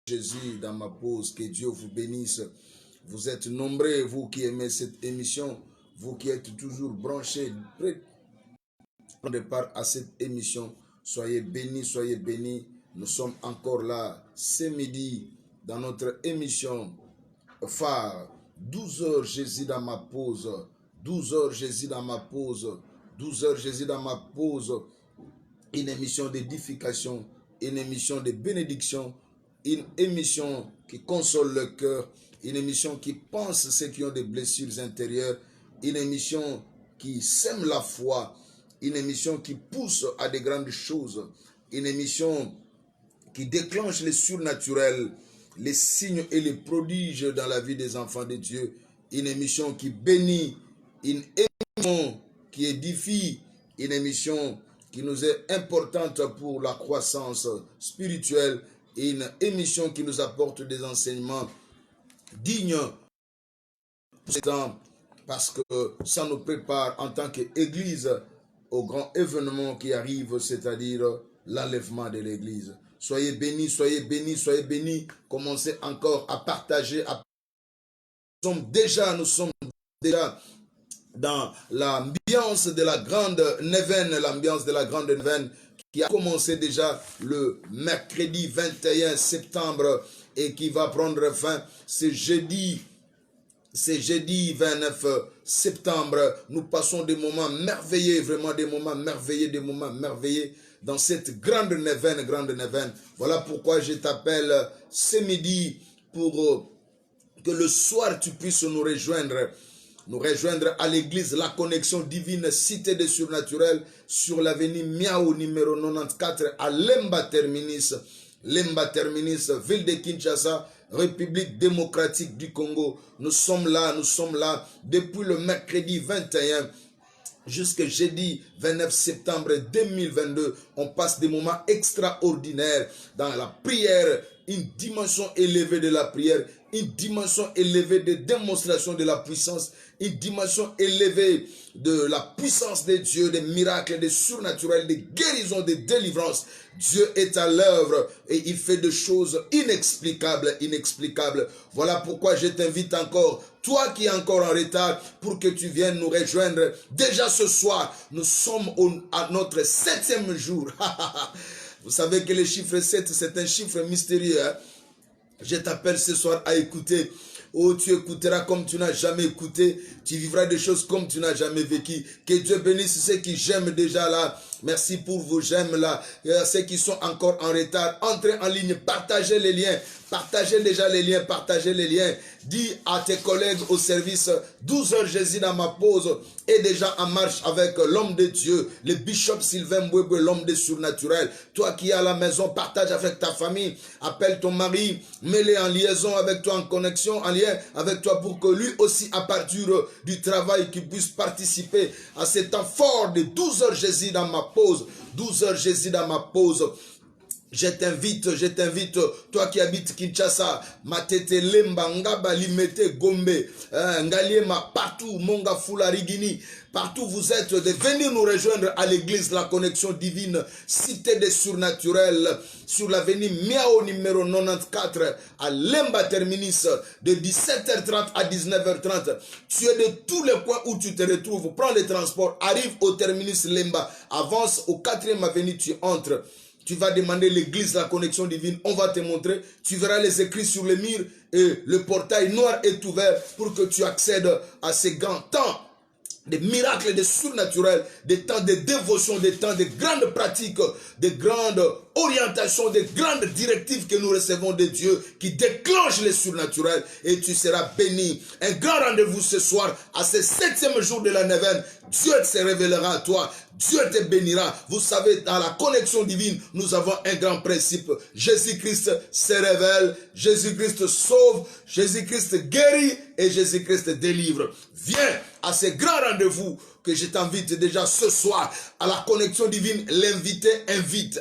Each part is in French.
Jésus dans ma pause, que Dieu vous bénisse. Vous êtes nombreux, vous qui aimez cette émission, vous qui êtes toujours branchés, prêts à prendre part à cette émission. Soyez bénis, soyez bénis. Nous sommes encore là ce midi dans notre émission phare. 12 heures Jésus dans ma pause, 12 heures Jésus dans ma pause, 12 heures Jésus dans ma pause. Une émission d'édification, une émission de bénédiction, une émission qui console le cœur, une émission qui pense ceux qui ont des blessures intérieures, une émission qui sème la foi, une émission qui pousse à des grandes choses, une émission qui déclenche les surnaturels, les signes et les prodiges dans la vie des enfants de Dieu, une émission qui bénit, une émission qui édifie, une émission qui nous est importante pour la croissance spirituelle, et une émission qui nous apporte des enseignements dignes parce que ça nous prépare en tant qu'Église au grand événement qui arrive, c'est-à-dire l'enlèvement de l'Église. Soyez bénis, soyez bénis, soyez bénis. Commencez encore à partager. Nous sommes déjà dans l'ambiance de la grande neuvaine, qui a commencé déjà le mercredi 21 septembre et qui va prendre fin ce jeudi 29 septembre. Nous passons des moments merveilleux, vraiment des moments merveilleux dans cette grande neuvaine. Voilà pourquoi je t'appelle ce midi pour que le soir tu puisses nous rejoindre à l'église La Connexion Divine, Cité des Surnaturels, sur l'avenue Miao numéro 94 à Lemba Terminus, ville de Kinshasa, République démocratique du Congo. Nous sommes là depuis le mercredi 21 jusqu'au jeudi 29 septembre 2022. On passe des moments extraordinaires dans la prière, une dimension élevée de la prière, une dimension élevée de démonstration de la puissance, une dimension élevée de la puissance de Dieu, des miracles, des surnaturels, des guérisons, des délivrances. Dieu est à l'œuvre et il fait des choses inexplicables. Voilà pourquoi je t'invite encore, toi qui es encore en retard, pour que tu viennes nous rejoindre. Déjà ce soir, nous sommes à notre 7e jour. Vous savez que le chiffre 7, c'est un chiffre mystérieux. Hein? Je t'appelle ce soir à écouter. Oh, tu écouteras comme tu n'as jamais écouté. Tu vivras des choses comme tu n'as jamais vécu. Que Dieu bénisse ceux qui j'aiment déjà là. Merci pour vos j'aime là. Ceux qui sont encore en retard, entrez en ligne, partagez les liens. Partagez déjà les liens, Dis à tes collègues au service, 12 heures Jésus dans ma pause est déjà en marche avec l'homme de Dieu, le bishop Sylvain Mbwebwe, l'homme des surnaturels. Toi qui es à la maison, partage avec ta famille, appelle ton mari, mets-le en liaison avec toi, en connexion, en lien avec toi pour que lui aussi, à partir du travail, qu'il puisse participer à cet temps fort de 12 heures Jésus dans ma pause. 12 heures Jésus dans ma pause. Je t'invite, toi qui habites Kinshasa, Matete, Lemba, Ngaba, Limete, Gombe, Ngaliema, partout, Monga, Fula, Rigini, partout vous êtes, de venir nous rejoindre à l'église La Connexion Divine, Cité des Surnaturels, sur l'avenue Miao numéro 94, à Lemba Terminus, de 17h30 à 19h30. Tu es de tous les coins où tu te retrouves, prends les transports, arrive au terminus Lemba, avance au 4e avenue, tu entres. Tu vas demander l'église La Connexion Divine, on va te montrer, tu verras les écrits sur le mur et le portail noir est ouvert pour que tu accèdes à ces grands temps, des miracles, des surnaturels, des temps de dévotion, des temps de grandes pratiques, de grandes orientations, de grandes directives que nous recevons de Dieu qui déclenchent les surnaturels et tu seras béni. Un grand rendez-vous ce soir à ce 7e jour de la neuvaine. Dieu se révélera à toi. Dieu te bénira. Vous savez, dans la connexion divine, nous avons un grand principe. Jésus-Christ se révèle, Jésus-Christ sauve, Jésus-Christ guérit et Jésus-Christ délivre. Viens à ce grand rendez-vous que je t'invite déjà ce soir à la connexion divine. L'invité invite.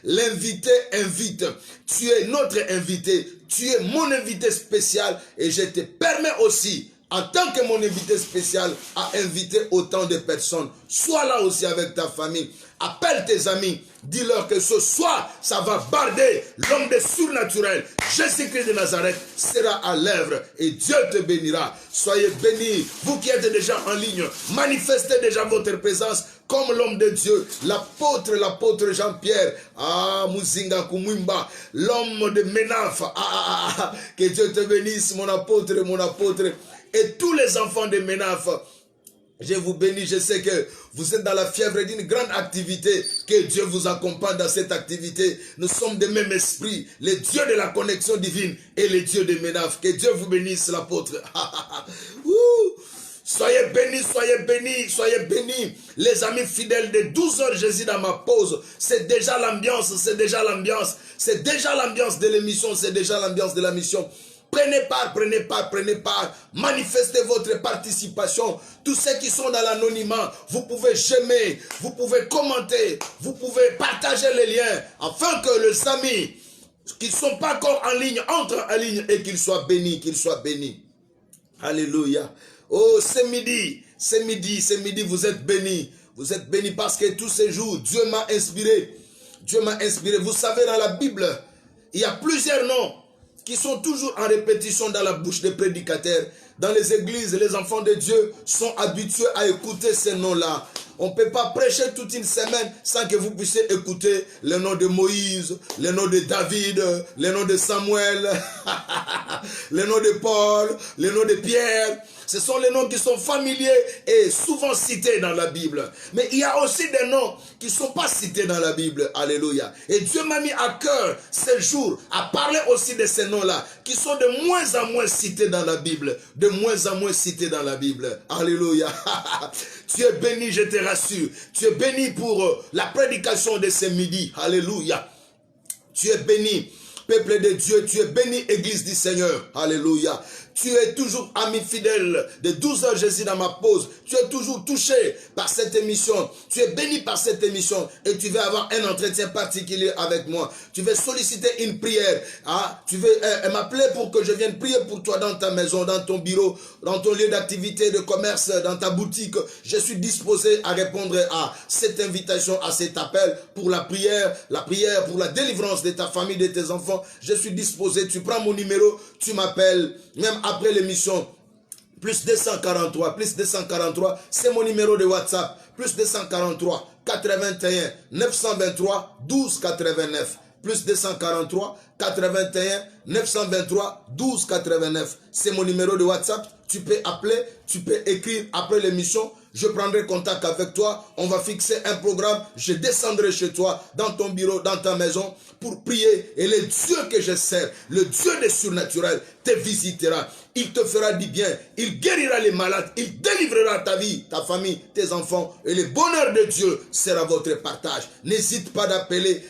L'invité invite. Tu es notre invité. Tu es mon invité spécial et je te permets aussi, en tant que mon invité spécial, à inviter autant de personnes. Sois là aussi avec ta famille, Appelle tes amis. Dis-leur que ce soir, ça va barder l'homme de surnaturel. Jésus-Christ de Nazareth sera à l'œuvre et Dieu te bénira. Soyez bénis. Vous qui êtes déjà en ligne, manifestez déjà votre présence comme l'homme de Dieu, l'apôtre Jean-Pierre, Muzinga Kumwimba, l'homme de Ménaf, que Dieu te bénisse, mon apôtre, et tous les enfants de Ménaf. Je vous bénis, je sais que vous êtes dans la fièvre d'une grande activité, que Dieu vous accompagne dans cette activité. Nous sommes de même esprit, le Dieu de la connexion divine et le Dieu de Ménaf. Que Dieu vous bénisse, l'apôtre. Soyez bénis, soyez bénis, soyez bénis. Les amis fidèles de 12 heures, Jésus dans ma pause. C'est déjà l'ambiance, c'est déjà l'ambiance. C'est déjà l'ambiance de l'émission, c'est déjà l'ambiance de la mission. Prenez part, prenez part, prenez part. Manifestez votre participation. Tous ceux qui sont dans l'anonymat, vous pouvez j'aimer, vous pouvez commenter, vous pouvez partager les liens afin que les amis qui ne sont pas encore en ligne entrent en ligne et qu'ils soient bénis, qu'ils soient bénis. Alléluia. Oh, c'est midi, vous êtes bénis. Vous êtes bénis parce que tous ces jours, Dieu m'a inspiré. Dieu m'a inspiré. Vous savez, dans la Bible, il y a plusieurs noms qui sont toujours en répétition dans la bouche des prédicateurs. Dans les églises, les enfants de Dieu sont habitués à écouter ces noms-là. On ne peut pas prêcher toute une semaine sans que vous puissiez écouter le nom de Moïse, le nom de David, le nom de Samuel, le nom de Paul, le nom de Pierre. Ce sont les noms qui sont familiers et souvent cités dans la Bible. Mais il y a aussi des noms qui ne sont pas cités dans la Bible. Alléluia. Et Dieu m'a mis à cœur ces jours à parler aussi de ces noms-là qui sont de moins en moins cités dans la Bible. De moins en moins cités dans la Bible. Alléluia. Tu es béni, je te rassure. Tu es béni pour la prédication de ce midi. Alléluia. Tu es béni, peuple de Dieu. Tu es béni, Église du Seigneur. Alléluia. Tu es toujours ami fidèle de 12 heures Jésus dans ma pause. Tu es toujours touché par cette émission. Tu es béni par cette émission et tu vas avoir un entretien particulier avec moi. Tu veux solliciter une prière. Tu veux m'appeler pour que je vienne prier pour toi dans ta maison, dans ton bureau, dans ton lieu d'activité, de commerce, dans ta boutique. Je suis disposé à répondre à cette invitation, à cet appel pour la prière pour la délivrance de ta famille, de tes enfants. Je suis disposé. Tu prends mon numéro, tu m'appelles, même après l'émission, plus 243, c'est mon numéro de WhatsApp, plus 243, 81, 923, 12 89, plus 243, 81, 923, 12 89, c'est mon numéro de WhatsApp, tu peux appeler, tu peux écrire après l'émission, je prendrai contact avec toi, on va fixer un programme, je descendrai chez toi, dans ton bureau, dans ta maison, pour prier, et le Dieu que je sers, le Dieu des surnaturels, te visitera, il te fera du bien, il guérira les malades, il délivrera ta vie, ta famille, tes enfants, et le bonheur de Dieu sera votre partage. N'hésite pas d'appeler,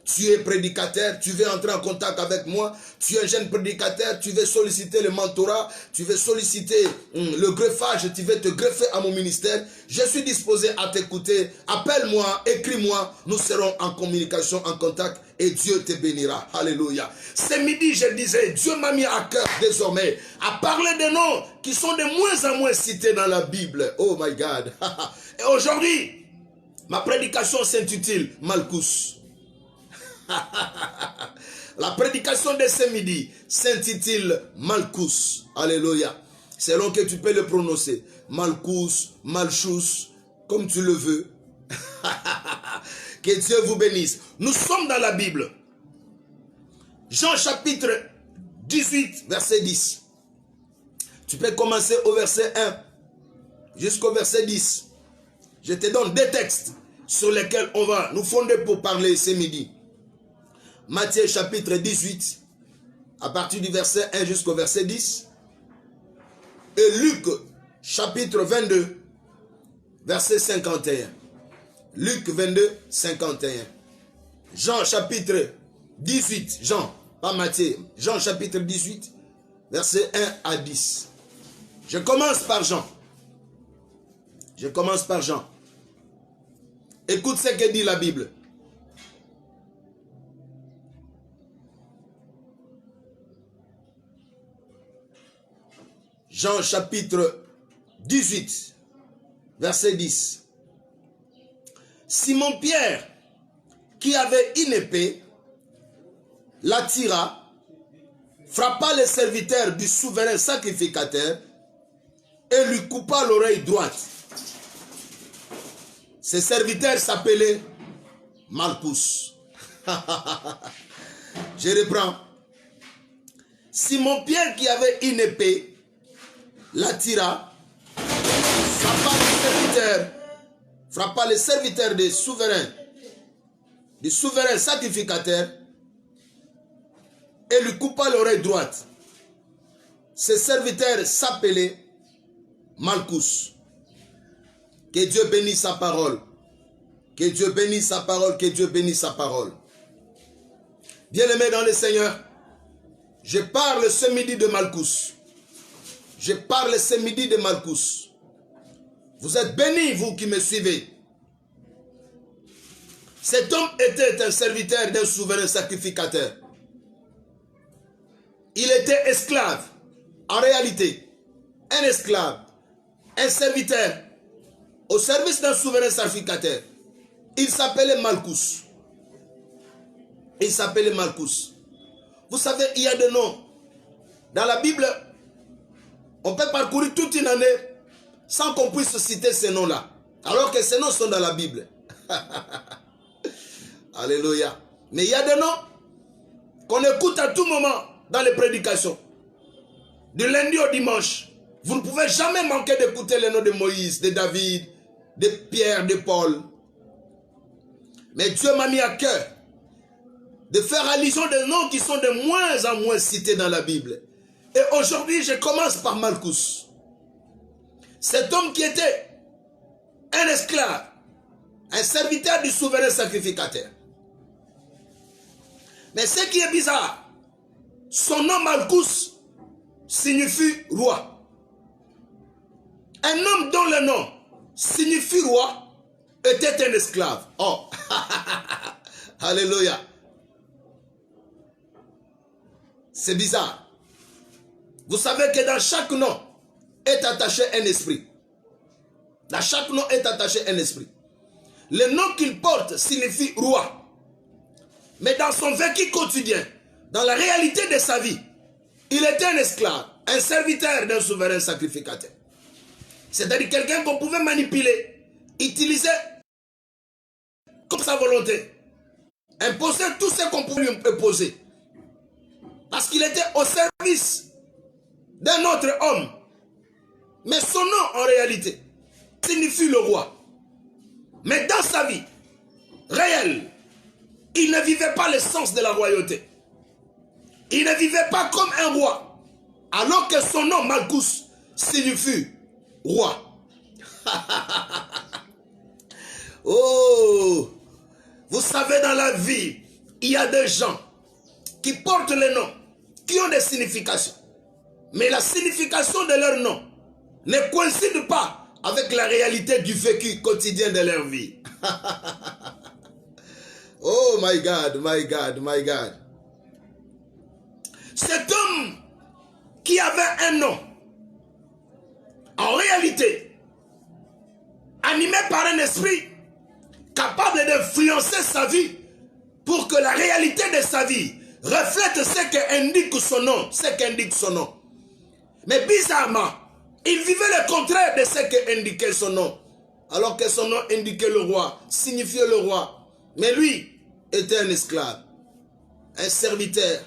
tu es prédicateur, tu veux entrer en contact avec moi, tu es un jeune prédicateur, tu veux solliciter le mentorat, tu veux solliciter le greffage, tu veux te greffer à mon ministère, je suis disposé à t'écouter, appelle-moi, écris-moi, nous serons en communication, en contact, et Dieu te bénira. Alléluia. Ce midi, je disais, Dieu m'a mis à cœur désormais à parler des noms qui sont de moins en moins cités dans la Bible. Oh my God. Et aujourd'hui, ma prédication s'intitule Malchus. La prédication de ce midi s'intitule Malchus. Alléluia. Selon que tu peux le prononcer. Malchus, Malchus, comme tu le veux. Que Dieu vous bénisse. Nous sommes dans la Bible. Jean chapitre 18, verset 10. Tu peux commencer au verset 1 jusqu'au verset 10. Je te donne des textes sur lesquels on va nous fonder pour parler ce midi. Matthieu chapitre 18, à partir du verset 1 jusqu'au verset 10. Et Luc chapitre 22, verset 51. Luc 22, 51. Jean chapitre 18, Jean, pas Matthieu, Jean chapitre 18, verset 1 à 10. Je commence par Jean. Écoute ce que dit la Bible. Jean chapitre 18, verset 10. Simon-Pierre, qui avait une épée, la tira, frappa le serviteur du souverain sacrificateur et lui coupa l'oreille droite. Ce serviteur s'appelait Malchus. Je reprends. Simon-Pierre, qui avait une épée, la tira, frappa le serviteur du souverain sacrificateur et lui coupa l'oreille droite. Ce serviteur s'appelait Malchus. Que Dieu bénisse sa parole. Que Dieu bénisse sa parole. Que Dieu bénisse sa parole. Bien-aimés dans le Seigneur, je parle ce midi de Malchus. Je parle ce midi de Malchus. Vous êtes bénis, vous qui me suivez. Cet homme était un serviteur d'un souverain sacrificateur. Il était esclave. En réalité, un esclave, un serviteur au service d'un souverain sacrificateur. Il s'appelait Malchus. Il s'appelait Malchus. Vous savez, il y a des noms. Dans la Bible, on peut parcourir toute une année sans qu'on puisse citer ces noms-là. Alors que ces noms sont dans la Bible. Alléluia. Mais il y a des noms qu'on écoute à tout moment dans les prédications. Du lundi au dimanche. Vous ne pouvez jamais manquer d'écouter les noms de Moïse, de David, de Pierre, de Paul. Mais Dieu m'a mis à cœur de faire allusion des noms qui sont de moins en moins cités dans la Bible. Et aujourd'hui, je commence par Malchus. Cet homme qui était un esclave, un serviteur du souverain sacrificateur. Mais ce qui est bizarre, son nom Malchus signifie roi. Un homme dont le nom signifie roi était un esclave. Oh, alléluia. C'est bizarre. Vous savez que dans chaque nom est attaché un esprit. Dans chaque nom est attaché un esprit. Le nom qu'il porte signifie roi. Mais dans son vécu quotidien, dans la réalité de sa vie, il était un esclave, un serviteur d'un souverain sacrificateur. C'est-à-dire quelqu'un qu'on pouvait manipuler, utiliser comme sa volonté, imposer tout ce qu'on pouvait lui imposer. Parce qu'il était au service d'un autre homme. Mais son nom, en réalité, signifie le roi. Mais dans sa vie réelle, il ne vivait pas le sens de la royauté. Il ne vivait pas comme un roi. Alors que son nom, Malchus, signifie roi. Oh! Vous savez, dans la vie, il y a des gens qui portent les noms, qui ont des significations. Mais la signification de leur nom ne coïncide pas avec la réalité du vécu quotidien de leur vie. Oh my God, my God, my God. Cet homme qui avait un nom, en réalité, animé par un esprit capable d'influencer sa vie pour que la réalité de sa vie reflète ce qu'indique son nom, ce qu'indique son nom. Mais bizarrement, il vivait le contraire de ce qu'indiquait son nom. Alors que son nom indiquait le roi, signifiait le roi. Mais lui était un esclave, un serviteur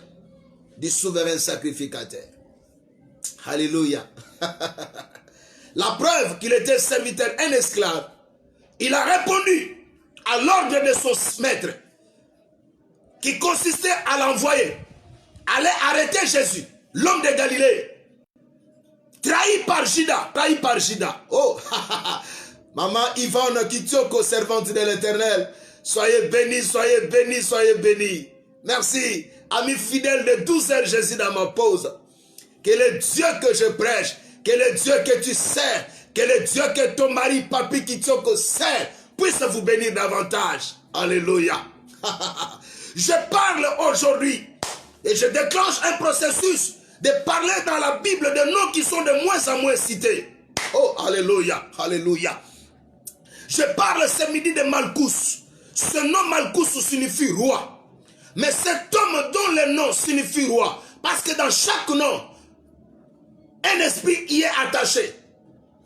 du souverain sacrificateur. Alléluia. La preuve qu'il était serviteur, un esclave, il a répondu à l'ordre de son maître, qui consistait à l'envoyer, aller arrêter Jésus, l'homme de Galilée, trahi par Judas. Oh, maman Yvonne Kitioko, servante de l'Éternel, soyez bénis, soyez bénis, soyez bénis. Merci, amis fidèles de 12 heures Jésus dans ma pause. Que le Dieu que je prêche, que le Dieu que tu sers, que le Dieu que ton mari, Papi Kitioko, sert, puisse vous bénir davantage. Alléluia. Je parle aujourd'hui et je déclenche un processus de parler dans la Bible de noms qui sont de moins en moins cités. Oh, alléluia, alléluia. Je parle ce midi de Malchus. Ce nom Malchus signifie roi. Mais cet homme dont le nom signifie roi, parce que dans chaque nom, un esprit y est attaché.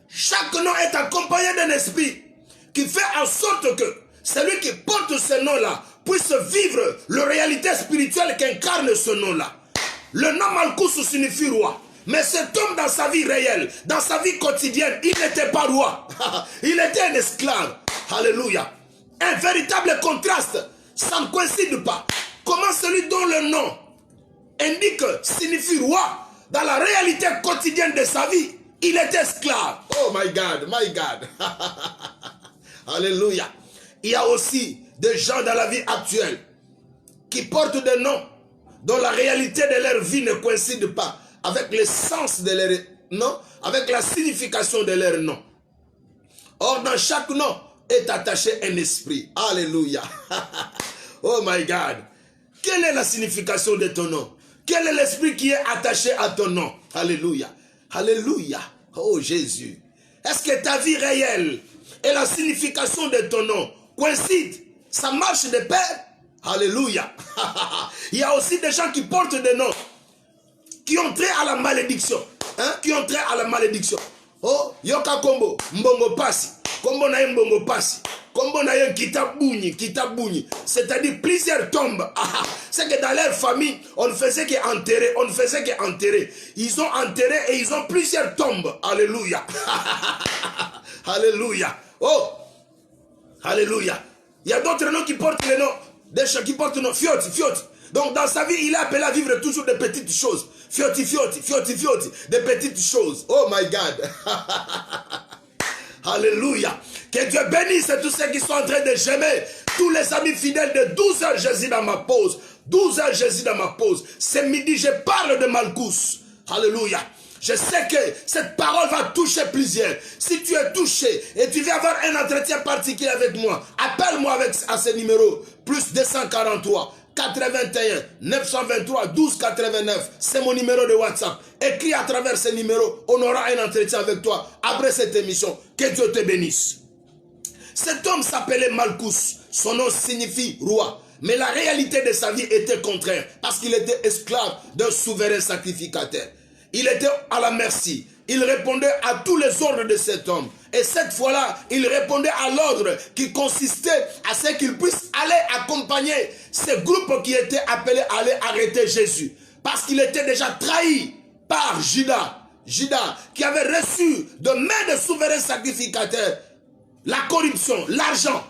Chaque nom est accompagné d'un esprit qui fait en sorte que celui qui porte ce nom-là puisse vivre la réalité spirituelle qu'incarne ce nom-là. Le nom Malchus signifie roi. Mais cet homme dans sa vie réelle, dans sa vie quotidienne, il n'était pas roi. Il était un esclave. Alléluia. Un véritable contraste. Ça ne coïncide pas. Comment celui dont le nom indique signifie roi, dans la réalité quotidienne de sa vie, il est esclave. Oh my God, my God. Alléluia. Il y a aussi des gens dans la vie actuelle qui portent des noms dont la réalité de leur vie ne coïncide pas avec le sens de leur nom, avec la signification de leur nom. Or, dans chaque nom est attaché un esprit. Alléluia. Oh my God. Quelle est la signification de ton nom? Quel est l'esprit qui est attaché à ton nom? Alléluia. Alléluia. Oh Jésus. Est-ce que ta vie réelle et la signification de ton nom coïncident? Ça marche de pair? Alléluia. Il y a aussi des gens qui portent des noms qui ont trait à la malédiction. Hein? Qui ont trait à la malédiction. Oh, Yoka Kombo, Mbongo Pasi. Kombo na Mbongo Pasi. Kombo na Kitabuni, Kitabuni. C'est-à-dire plusieurs tombes. C'est que dans leur famille, on ne faisait qu'enterrer. On ne faisait qu'enterrer. Ils ont enterré et ils ont plusieurs tombes. Alléluia. Alléluia. Oh. Alléluia. Il y a d'autres noms qui portent les noms. Des gens qui portent le nom. Fioti, Fioti. Donc dans sa vie, il est appelé à vivre toujours de petites choses. Fioti, Fioti, Fioti, Fioti. Des petites choses. Oh my God. Alléluia. Que Dieu bénisse tous ceux qui sont en train de gémer. Tous les amis fidèles de 12 heures, Jésus dans ma pause. 12 heures, Jésus dans ma pause. Ce midi, je parle de Malchus. Alléluia. Je sais que cette parole va toucher plusieurs. Si tu es touché et tu veux avoir un entretien particulier avec moi, appelle-moi à ce numéro. Plus 243 81 923 12 89. C'est mon numéro de WhatsApp. Écris à travers ce numéro. On aura un entretien avec toi après cette émission. Que Dieu te bénisse. Cet homme s'appelait Malchus. Son nom signifie roi. Mais la réalité de sa vie était contraire. Parce qu'il était esclave d'un souverain sacrificateur. Il était à la merci. Il répondait à tous les ordres de cet homme. Et cette fois-là, il répondait à l'ordre qui consistait à ce qu'il puisse aller accompagner ce groupe qui était appelé à aller arrêter Jésus. Parce qu'il était déjà trahi par Judas. Judas qui avait reçu de main de souverain sacrificateur la corruption, l'argent,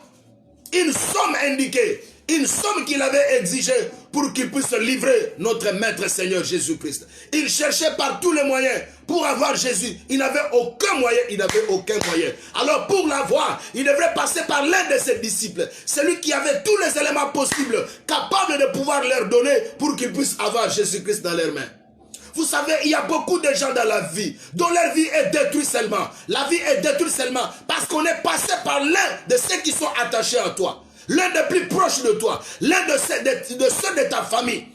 une somme indiquée. Une somme qu'il avait exigée pour qu'il puisse livrer notre Maître Seigneur Jésus-Christ. Il cherchait par tous les moyens pour avoir Jésus. Il n'avait aucun moyen, il n'avait aucun moyen. Alors pour l'avoir, il devrait passer par l'un de ses disciples. Celui qui avait tous les éléments possibles, capable de pouvoir leur donner pour qu'ils puissent avoir Jésus-Christ dans leurs mains. Vous savez, il y a beaucoup de gens dans la vie dont leur vie est détruite seulement. La vie est détruite seulement parce qu'on est passé par l'un de ceux qui sont attachés à toi. L'un des plus proches de toi, l'un de ceux de ta famille.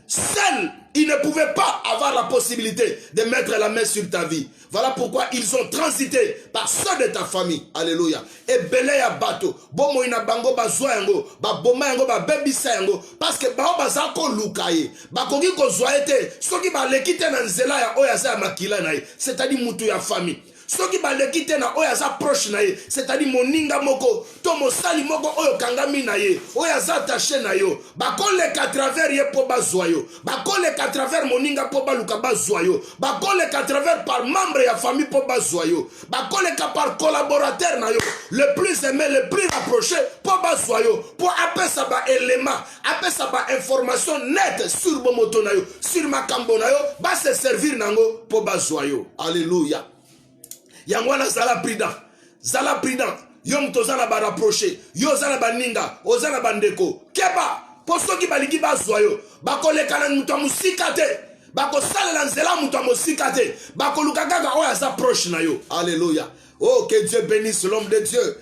Seul, ils ne pouvaient pas avoir la possibilité de mettre la main sur ta vie. Voilà pourquoi ils ont transité par ceux de ta famille. Alléluia. Et belé ya bato. Bomo ina bango bazwa yango. Ba boma yango ba bebisa yango. Parce que bao bazako lukaye. Ba kogi ko zwaete. Soki ba lekite na nzela ya oya za makila na ye. C'est-à-dire mutu ya famille. Soki baleki te na oyo aza proche na ye, c'est-à-dire moninga moko to mosali moko oyo kangami na ye, oyo aza attaché na yo, bakoleka travers ye po bazwa yo, bakoleka travers moninga po baluka bazwa yo, bakoleka travers par membre ya famille po bazwa yo, bakoleka par collaborateur na yo, le plus aimé, le plus rapproché po bazwa yo, po apesa ba élément, apesa ba information nette sur bomoto na yo, sur makambo na yo, ba se servir nango po bazwa yo. Alléluia. Yangwana zala prudent, yom tozana ba rapproché, yo zala baninga, ozana bandeko, keba, poso ki baliki bazwayo, bakoleka na mutu musika te, bakosalela nzela mutu musika te, bakoluka kaka oya za proche na yo. Alléluia. Oh, que Dieu bénisse l'homme de Dieu.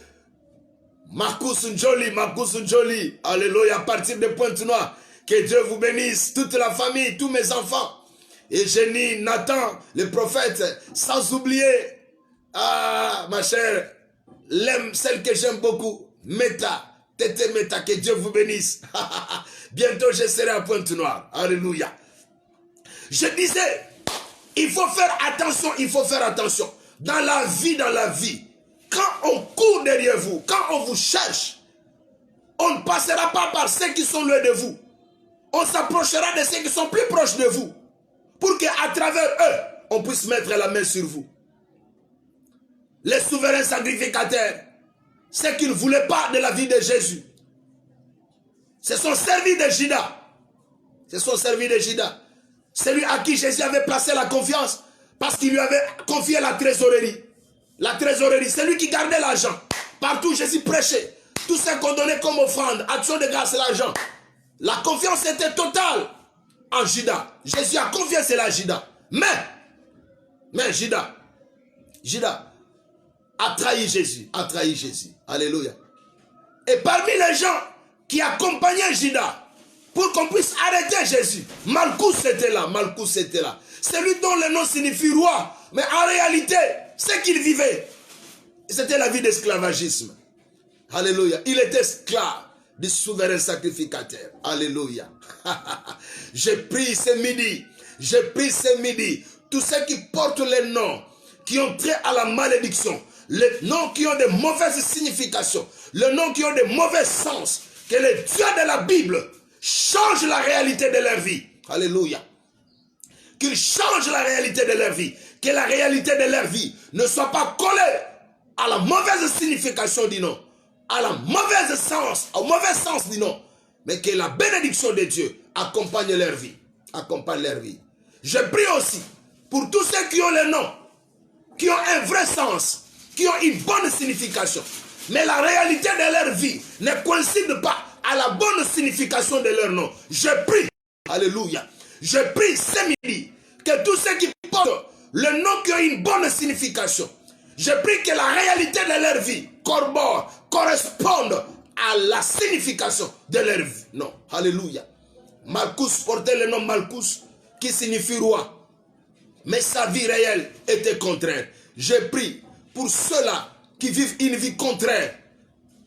Marcus Njoli, alléluia, à partir de Pointe-Noire. Que Dieu vous bénisse, toute la famille, tous mes enfants. Et Génie, Nathan, le prophète, sans oublier ma chère celle que j'aime beaucoup, Meta, Tété Meta, que Dieu vous bénisse. Bientôt je serai à Pointe-Noire. Alléluia. Je disais, il faut faire attention, il faut faire attention. Dans la vie, quand on court derrière vous, quand on vous cherche, on ne passera pas par ceux qui sont loin de vous. On s'approchera de ceux qui sont plus proches de vous. Pour qu'à travers eux, on puisse mettre la main sur vous. Les souverains sacrificateurs, ceux qui ne voulaient pas de la vie de Jésus, se sont servis de Judas. Se sont servis de Judas. Celui à qui Jésus avait placé la confiance, parce qu'il lui avait confié la trésorerie. La trésorerie, c'est lui qui gardait l'argent. Partout Jésus prêchait. Tout ce qu'on donnait comme offrande, action de grâce, l'argent. La confiance était totale en Judas. Jésus a confié cela à Judas. Mais Judas a trahi Jésus. A trahi Jésus. Alléluia. Et parmi les gens qui accompagnaient Judas, pour qu'on puisse arrêter Jésus, Malchus était là. Malchus était là. Celui dont le nom signifie roi. Mais en réalité, ce qu'il vivait, c'était la vie d'esclavagisme. Alléluia. Il était esclave du souverain sacrificateur. Alléluia. Je prie ce midi, tous ceux qui portent les noms, qui ont trait à la malédiction, les noms qui ont de mauvaises significations, les noms qui ont de mauvais sens, que le Dieu de la Bible change la réalité de leur vie. Alléluia. Qu'il change la réalité de leur vie. Que la réalité de leur vie ne soit pas collée à la mauvaise signification du nom, à la mauvaise sens, au mauvais sens du nom, mais que la bénédiction de Dieu accompagne leur vie. Accompagne leur vie. Je prie aussi pour tous ceux qui ont le nom, qui ont un vrai sens, qui ont une bonne signification, mais la réalité de leur vie ne coïncide pas à la bonne signification de leur nom. Je prie, alléluia, je prie ce midi que tous ceux qui portent le nom qui a une bonne signification, je prie que la réalité de leur vie corresponde à la signification de leur vie. Non, alléluia. Malchus portait le nom Malchus qui signifie roi, mais sa vie réelle était contraire. Je prie pour ceux-là qui vivent une vie contraire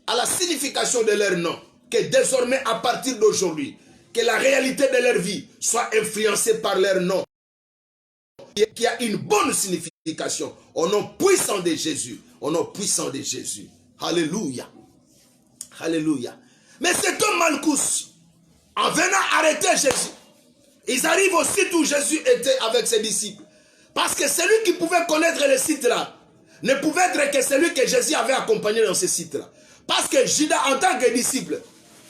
à la signification de leur nom, que désormais à partir d'aujourd'hui, que la réalité de leur vie soit influencée par leur nom, qui a une bonne signification, au nom puissant de Jésus, au nom puissant de Jésus. Alléluia. Alléluia. Mais cet homme Malchus, en venant arrêter Jésus, ils arrivent au site où Jésus était avec ses disciples. Parce que celui qui pouvait connaître le site-là ne pouvait être que celui que Jésus avait accompagné dans ce site-là. Parce que Judas, en tant que disciple,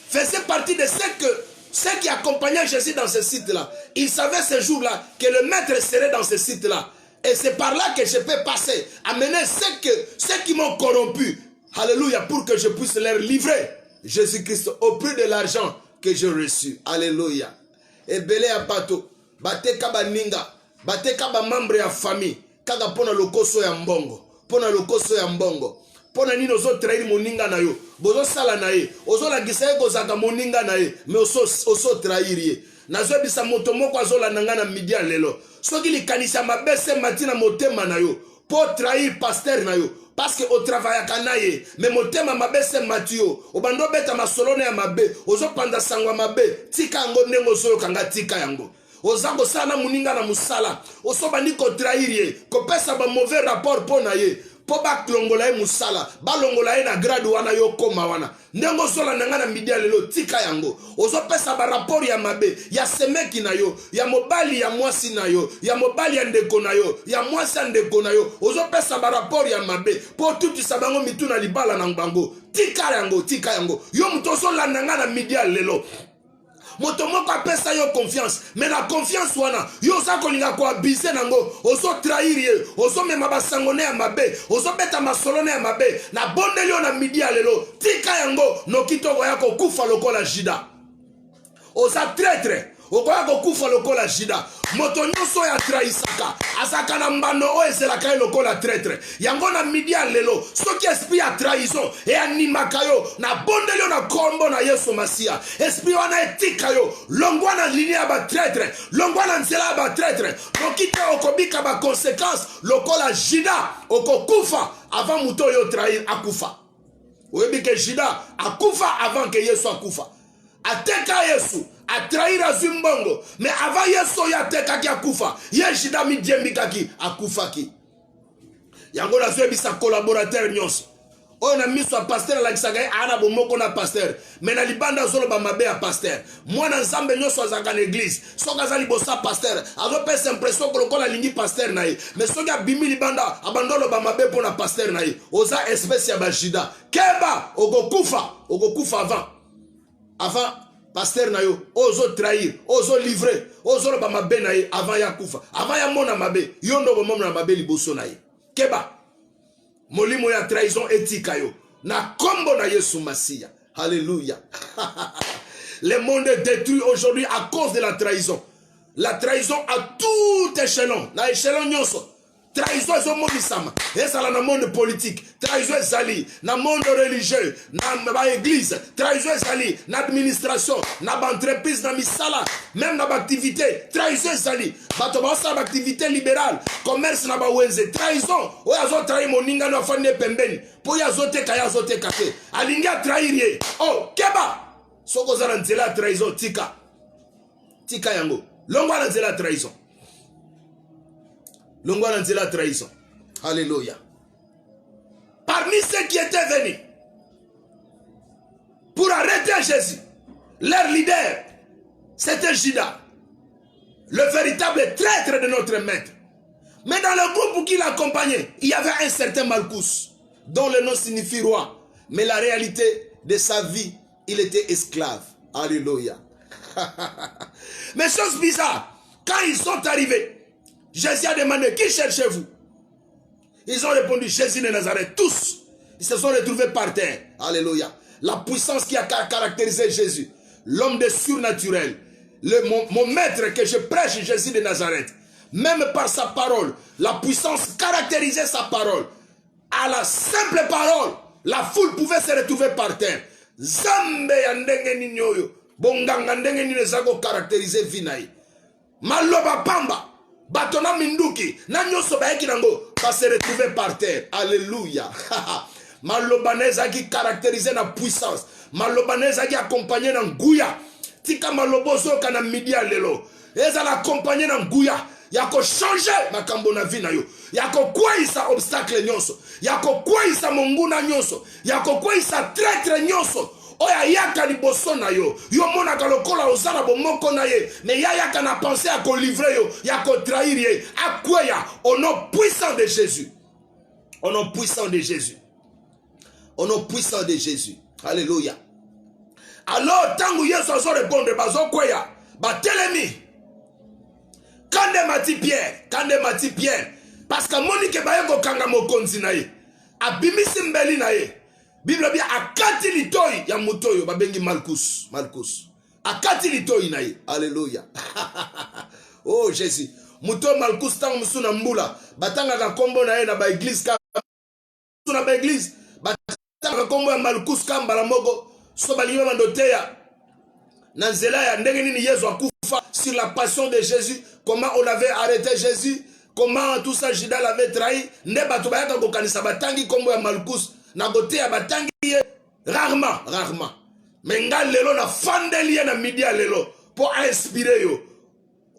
faisait partie de ceux qui accompagnaient Jésus dans ce site-là. Il savait ce jour-là que le maître serait dans ce site-là. Et c'est par là que je peux passer, amener ceux qui m'ont corrompu, alléluia, pour que je puisse leur livrer Jésus-Christ au prix de l'argent que j'ai reçu. Alléluia. Et belé à bateau, bateka baninga, bateka ba membre ya famille, kaka pona lokoso ya mbongo, pona lokoso ya mbongo. Pona nini ozo trahir moninga na yo, bozo sala na ye, ozo la gisa ye kozaka moninga na ye, mais ozo trahir ye. Nazo bisa moto moko azola nanga na midi ya lelo. Soki likanisa mabese matina motema na yo, po trahir pasteur na yo. Parce que au travail kana ye, mais motema mabese matio, obando beta masolone ya mabe, ozo panda sangwa mabe, tika yango nengo zo kanga tika yango. Ozango sana moninga na musala, ozo bandi ko trahir ye, ko pesa ba mauvais rapport po na ye. Po ba klongola ye musala, ba longola ye na grade wana yo koma wana. Ndengo sola nanga na midi ya lelo tika yango. Ozo pesa ba rapport ya mabe, ya semeki na yo, ya mobali ya mwasi na yo, ya mobali ya ndeko na yo, ya mwasi ya ndeko na yo. Ozo pesa ba rapport ya mabe, po tutu sabango mitu na libala na bango. Tika yango, tika yango. Yo mutoso la nanga na midi ya lelo. Moto moko apesa yo confiance, mais la confiance wana yo za kolinga ko abise nango, ozo trahir ye, ozo mema basangone ya mabe, ozo beta masolone ya mabe, na bondeli yo na midi ya lelo, tika yango no kitoko yako kufa lokola Judas. Oza traître, okoya ko kufa lokola Judas. Moto nyonso ya trahisaka, azaka na mbano o ezelaka lokola traître. Yango na midi ya lelo, soki esprit ya trahison e animaka yo na bondeli yo na kombo na Yesu Masia. Esprit wana etika yo, longwa na linie ya ba traître, longwa na nzela ya ba traître. Nokite okobika ba conséquences lokola Judas, okokufa avant muto yo trahir akufa. Oyebi que Judas akufa avant que Yesu akufa. Ateka Yesu, a trahir azumbongo, mais avant Yesu ya teka ki akufa. Ye Judas mi djembi kaki akufa ki. Yango na zoebi sa collaborateur nyonso. On a mis sur pasteur la kisagaye ana bomoko na pasteur. Mais na libanda zolo ba mabe a pasteur. Moi na nzambe nyonso azaka na église. Soka za libosa pasteur. Azo pesa impression ko lokola lingi pasteur na ye. Mais soka bimi libanda abandolo ba mabe pour na pasteur na ye. Oza espèce ya ba Judas. Keba ogokufa avant. Avant pasteur na yo ozo trahir, ozo livrer, ozo ba mabe na ye avant ya kufa. Avant ya mona mabe, yondo bo mona mabe liboso na ye. Keba molimo ya trahison éthique yo na kombo na Yesu Masia. Alléluia. Le monde est détruit aujourd'hui à cause de la trahison. La trahison à tout échelon. Na échelon nyonso. Trahison est au monde islam. Et ça dans le monde politique. Trahison est sali. Dans le monde religieux. Dans l'église. Trahison est sali. Dans l'administration. Dans l'entreprise. Dans l'isala. Même dans l'activité. Trahison est sali. Bato ba sa activité libérale. Commerce na ba wenze. Trahison. O ya zo trahir moninga no fane pembeni. Po ya zo te kaya zo te kate. Alinga trahir ye. Oh, keba. Soko za nzela trahison tika. Tika yango. Longwa na nzela trahison. Longwa na nzela trahison. Alléluia. Parmi ceux qui étaient venus pour arrêter Jésus, leur leader, c'était Judas, le véritable traître de notre maître. Mais dans le groupe qui l'accompagnait, il y avait un certain Malchus, dont le nom signifie roi. Mais la réalité de sa vie, il était esclave. Alléluia. Mais chose bizarre, quand ils sont arrivés, Jésus a demandé, qui cherchez-vous? Ils ont répondu, Jésus de Nazareth. Tous, ils se sont retrouvés par terre. Alléluia. La puissance qui a caractérisé Jésus, l'homme de surnaturel, mon maître que je prêche, Jésus de Nazareth, même par sa parole, la puissance caractérisait sa parole. À la simple parole, la foule pouvait se retrouver par terre. Zambe yandenge ninyoyo, bonganga ndenge ninezago caractériser vinaï. Maloba pamba. Batona minduki, na nyoso baeki nango, va se retrouver par terre. Alléluia. Malobaneza qui caractérisait la puissance. Malobaneza qui accompagnait dans Gouya. Tika malobozo kana midi à lelo. Eza l'accompagner dans Gouya. Yako changer makambo na vie na yo. Yako kwa isa obstacle nyonso. Yako kwa isa monguna nyonso. Yako kwa isa traître nyonso. Oya yaka liboso na yo. Yo mona kalokola osana bomoko na ye. Mais yaka na pensé à ko livrer yo. Yako trahir ye. Akweya. Au nom puissant de Jésus. Au nom puissant de Jésus. Au nom puissant de Jésus. Alléluia. Alors, tangu Yesu azo répondre, bazo kweya. Batelemi. Kande mati Pierre. Parce que Monique bayeko kanga mokonzi na ye. Abimisi mbeli na ye. Bible bia akati litoi ya mutoyo babengi Malchus. Akati litoi na ye. Alléluia. Oh Jésus. Muto Malchus tangu musuna mbula. Batanga ka kombo na ye na ba église ka. Na ba église. Batanga kombo ya Malchus kamba la mogo. So balima mandoteya. Na nzela ya ndenge nini Yesu akufa sur la passion de Jésus. Comment on avait arrêté Jésus. Comment tout ça Judas l'avait trahi. Ne bato bayaka kokanisa batangi kombo ya Malchus. Na gote ya batangi rarement. Mais nga lelo na fandeli na midi à lelo pour inspirer yo.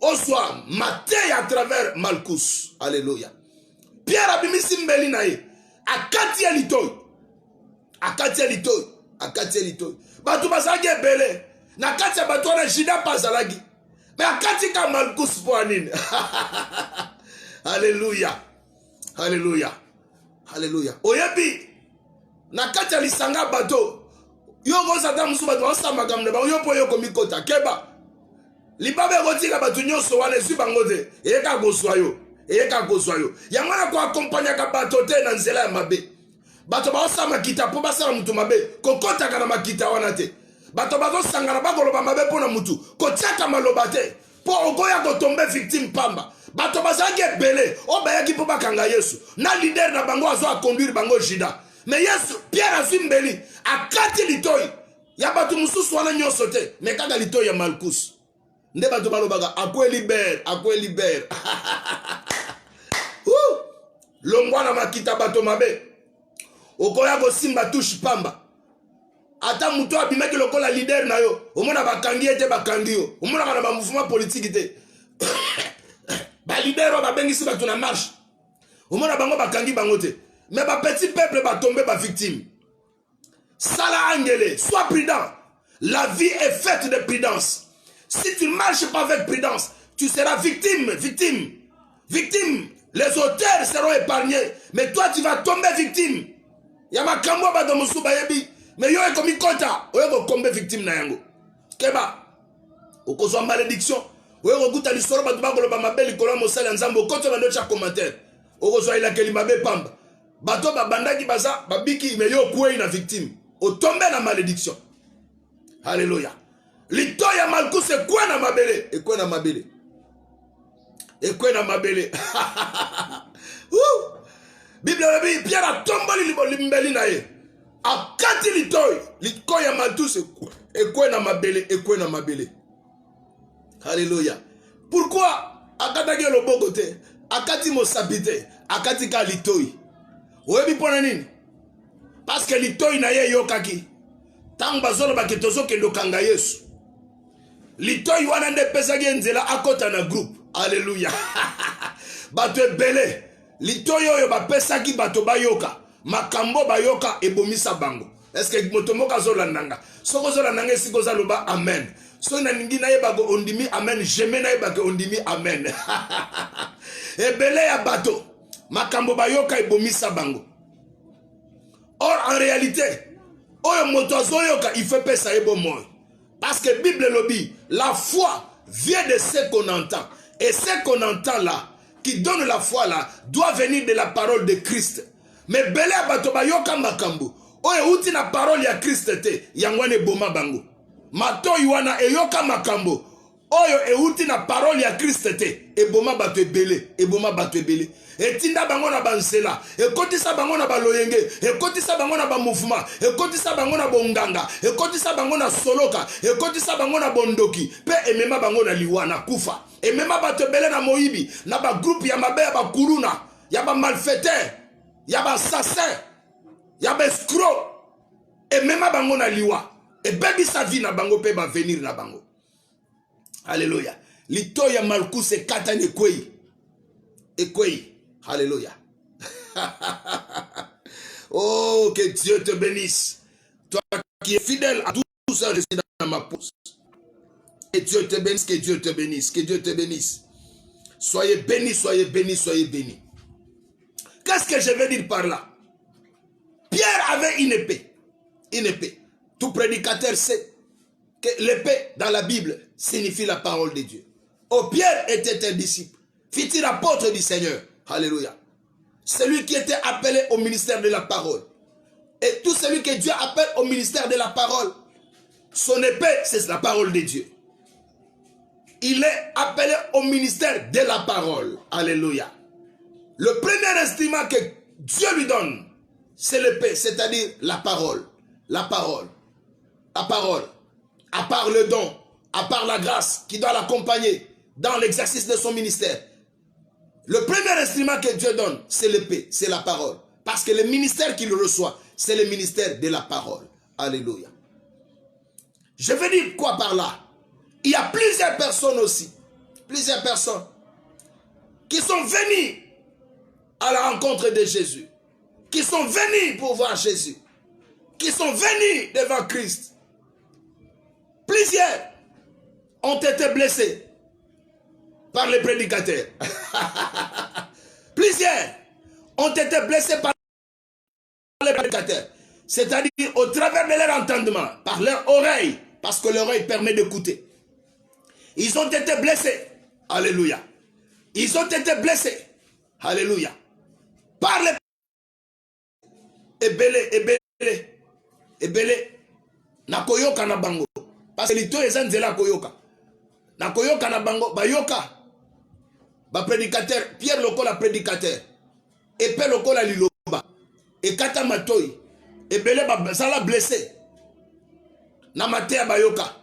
Au soir, matin à travers Malchus. Alléluia. Pierre abimisi mbeli na ye. Akati ya litoi. Batu bazagi ebele. Na kati ya batu wana Judas pazalagi. Mais akati ka Malchus po anini. Alléluia. Oyebi. Na kati ya lisanga bato. Yo goza ta musu bato wasamba kamne ba yo po yo komikota keba. Libabe gotika bato nyonso wana esu bango te. Eyeka goswa yo. Yango na ko accompagner ka bato te na nzela ya mabe. Bato ba osama kita po basala mutu mabe. Kokota kana makita wana te. Bato bazo sangana bakoloba mabe po na mutu. Kotiaka maloba te. Po ogoya ko tombe victime pamba. Bato bazaki ebele. O bayaki po bakanga Yesu. Na leader na bango azo a conduire bango Judas. Mais Yesu, Pierre a zimbeli, a kati litoi. Ya batu mususu wana nyonso te. Mais kaka litoi ya Malchus. Nde batu balobaga, akwe liber. Longwa na makita bato mabe. okoya ko simba touche pamba. Ata muto abimaki lokola leader na yo, omona bakangi ete bakangi yo. Omona kana ba mouvement politique te. Ba leader ba bengisi ba tuna marche. Omona bango bakangi bango te. Mais ba petit peuple ba tomber ba victime. Sala angele, sois prudent. La vie est faite de prudence. Si tu ne marches pas avec prudence, tu seras victime, victime, victime. Les auteurs seront épargnés, mais toi tu vas tomber victime. Yama kamwa ba domusu bayebi, mais yo e komi kota, oyo ko tomber victime na yango. Keba. Okozwa malédiction. Oyo ko guta lisoro ba tubakolo ba mabeli kolwa mosala nzambo koto ba ndo cha commentaire. Okozwa ila kelimabe pamba. Bato ba bandaki baza babiki mais yo kuwe na victime. O tomber na malédiction. Alléluia. Lito ya Malchus e kwa na mabele. E kwa na mabele. E kwa na mabele. Bible dit Pierre a tombé limbeli na ye. Akati litoy. Lito ya Malchus e kwa na mabele. E kwa na mabele. Alléluia. Pourquoi akataki loboko te? Akati mosabite. Akati ka litoy. Oyebi pona nini? Parce que litoy na ye yokaki. Tant bazolo baketozo kendo kanga Yesu. Litoy wana nde pesaki nzela akota na groupe. Alléluia. Bato ebele. Litoy oyo bapesaki bato bayoka. Makambo bayoka ebomisa bango. Est-ce que motomoka zola nanga? Soko zola nanga siko zaloba amen. So na ningi na yeba go ondimi amen. Jeme na yeba go ondimi amen. Ebele ya bato. Makambo bayoka ebomisa bango. Or en réalité, oyo motozo yoka il fait pesa ebo moi. Parce que Bible lobby, la foi vient de ce qu'on entend. Et ce qu'on entend là, qui donne la foi là, doit venir de la parole de Christ. Mais belé abatoba yoka makambo. Oyo uti na parole ya Christ te, yangwane boma bango. Mato yuana e yoka makambo. Oyo e uti na parole ya Christ te, e boma bato ebele, e boma bato ebele. Et tinda bango na bansela, et kotisa bango na baloyenge, et kotisa bango na ba mouvement, et kotisa bango na bonganga, et kotisa bango na soloka, et kotisa bango na bondoki, pe emema bango na liwa na kufa, emema bato bele na moibi, na ba groupe ya mabe ya ba kuruna, ya ba malfaiteur, ya ba assassin, ya ba escroc, emema bango na liwa, et bebi sa vie na bango pe ba venir na bango. Alléluia. Lito ya Malchus e katane kwei. Ekwei. Alléluia. Oh, que Dieu te bénisse. Toi qui es fidèle à tout ça, je suis dans ma pousse. Que Dieu te bénisse, que Dieu te bénisse, que Dieu te bénisse. Soyez bénis, soyez bénis, soyez bénis. Qu'est-ce que je veux dire par là? Pierre avait une épée. Une épée. Tout prédicateur sait que l'épée dans la Bible signifie la parole de Dieu. Oh, Pierre était un disciple. Fit-il apôtre du Seigneur? Alléluia. Celui qui était appelé au ministère de la parole. Et tout celui que Dieu appelle au ministère de la parole, son épée, c'est la parole de Dieu. Il est appelé au ministère de la parole. Alléluia. Le premier instrument que Dieu lui donne, c'est l'épée, c'est-à-dire la parole. La parole. La parole. À part le don, à part la grâce qui doit l'accompagner dans l'exercice de son ministère. Le premier instrument que Dieu donne, c'est l'épée, c'est la parole. Parce que le ministère qu'il reçoit, c'est le ministère de la parole. Alléluia. Je veux dire quoi par là? Il y a plusieurs personnes aussi, plusieurs personnes qui sont venues à la rencontre de Jésus, qui sont venues pour voir Jésus, qui sont venues devant Christ. Plusieurs ont été blessés par les prédicateurs. Plusieurs ont été blessés par les prédicateurs. C'est-à-dire au travers de leur entendement, par leur oreille, parce que l'oreille permet d'écouter. Ils ont été blessés. Alléluia. Ils ont été blessés. Alléluia. Par les ebele na koyoka na bango. Parce que lito ezanzela koyoka. Na koyoka na bango bayoka. Ba prédicateur, Pierre lokola prédicateur. Epé lokola liloba. Et kata matoi. Ebele ba sala blessé. Na matea bayoka.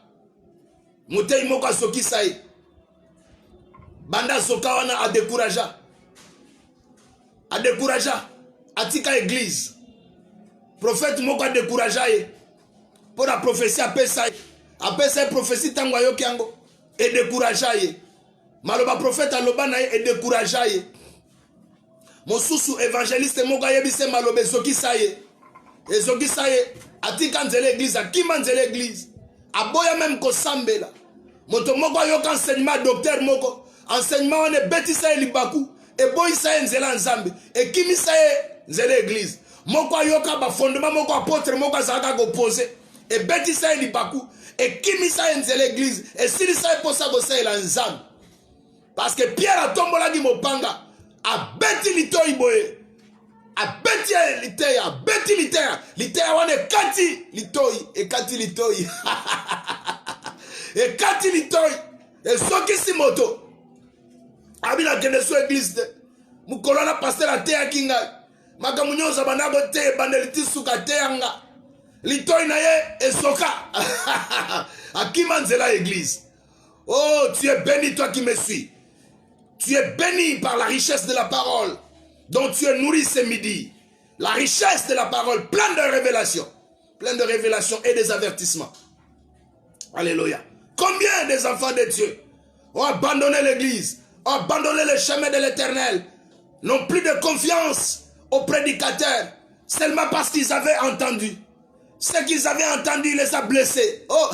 Motei moka soki sai. Banda soka wana a décourager. A décourager. Atika église. prophète moko a découragé pour la prophétie après ça prophétie tango ayoki yango et découragé maloba prophète aloba na et découragé mosusu évangéliste moko ayebise maloba ezokisa ye atika nzela église akima nzela église aboya même kosambela moto moko ayoka enseignement docteur moko enseignement wana ebetisa ye libaku eboyisa ye nzela nzambe ekimisa ye nzela église moko ayoka bafondement moko apôtre moko azalaka kopose ebetisa ye libaku ekimisa ye nzela église esilisa ye mposa kosalela nzambe parce que Pierre atombolaki mopanga abeti litoyi boye abeti liteya wana ekati litoyi ekati litoyi ezokisi moto abina kende so église te mukolo na pasteur ateyaki ngai makambo nyonso bandako te ebandeli ti suka teyanga litoyi na ye esoka akima nzela église. Oh, tu es béni toi qui me suis. Tu es béni par la richesse de la parole dont tu es nourri ce midi. La richesse de la parole, pleine de révélations et des avertissements. Alléluia. Combien des enfants de Dieu ont abandonné l'église, ont abandonné le chemin de l'éternel, n'ont plus de confiance aux prédicateurs, seulement parce qu'ils avaient entendu. Ce qu'ils avaient entendu les a blessés. Oh,